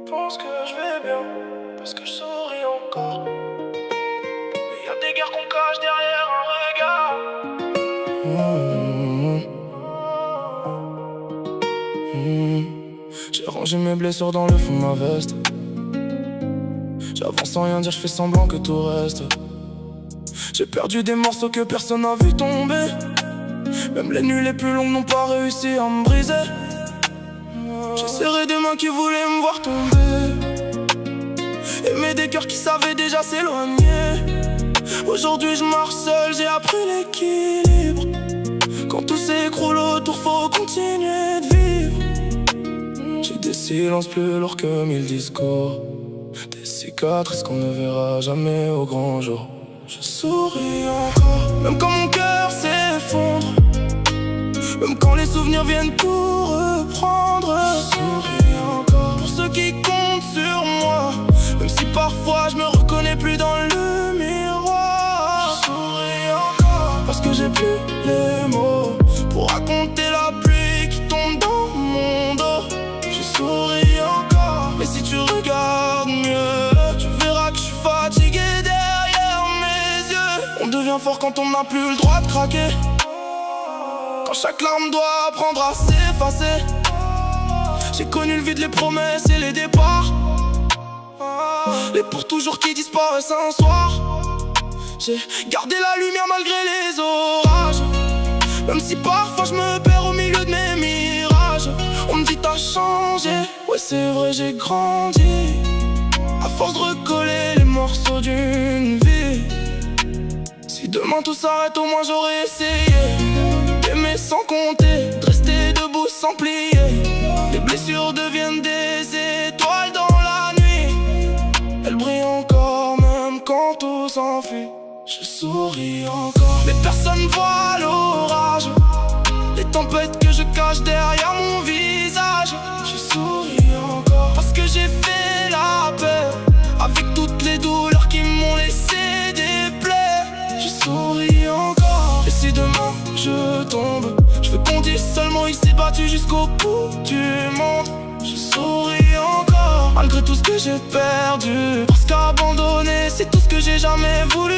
Pense que je vais bien, parce que je souris encore. Mais y'a des guerres qu'on cache derrière un regard. J'ai rangé mes blessures dans le fond de ma veste. J'avance sans rien dire, je fais semblant que tout reste. J'ai perdu des morceaux que personne n'a vu tomber. Même les nuits les plus longues n'ont pas réussi à me briser. J'ai serré des mains qui voulaient me voir tomber. Aimé des cœurs qui savaient déjà s'éloigner. Aujourd'hui je marche seul, j'ai appris l'équilibre. Quand tout s'écroule autour, faut continuer de vivre. J'ai des silences plus lourds que 1000 discours. Des cicatrices qu'on ne verra jamais au grand jour. Je souris encore, même quand mon cœur s'effondre. Même quand les souvenirs viennent tout reprendre. Je souris encore pour ceux qui comptent sur moi. Même si parfois je me reconnais plus dans le miroir. Je souris encore parce que j'ai plus les mots pour raconter la pluie qui tombe dans mon dos. Je souris encore, mais si tu regardes mieux, tu verras que je suis fatigué derrière mes yeux. On devient fort quand on n'a plus le droit de craquer. Quand chaque larme doit apprendre à s'effacer. J'ai connu le vide, les promesses et les départs. Les pour toujours qui disparaissent un soir. J'ai gardé la lumière malgré les orages. Même si parfois je me perds au milieu de mes mirages. On me dit t'as changé, ouais c'est vrai j'ai grandi. À force de recoller les morceaux d'une vie. Si demain tout s'arrête, au moins j'aurais essayé d'aimer sans compter, de rester debout sans plier. Les blessures deviennent des étoiles dans la nuit. Elles brillent encore même quand tout s'enfuit. Je souris encore, mais personne voit l'orage. Les tempêtes que je cache derrière mon visage. Je souris encore parce que j'ai fait la paix avec toutes les douleurs qui m'ont laissé des plaies. Je souris encore, et si demain je tombe, je veux qu'on dise seulement il s'est battu jusqu'au bout du monde. Je souris encore malgré tout ce que j'ai perdu, parce qu'abandonner c'est tout ce que j'ai jamais voulu.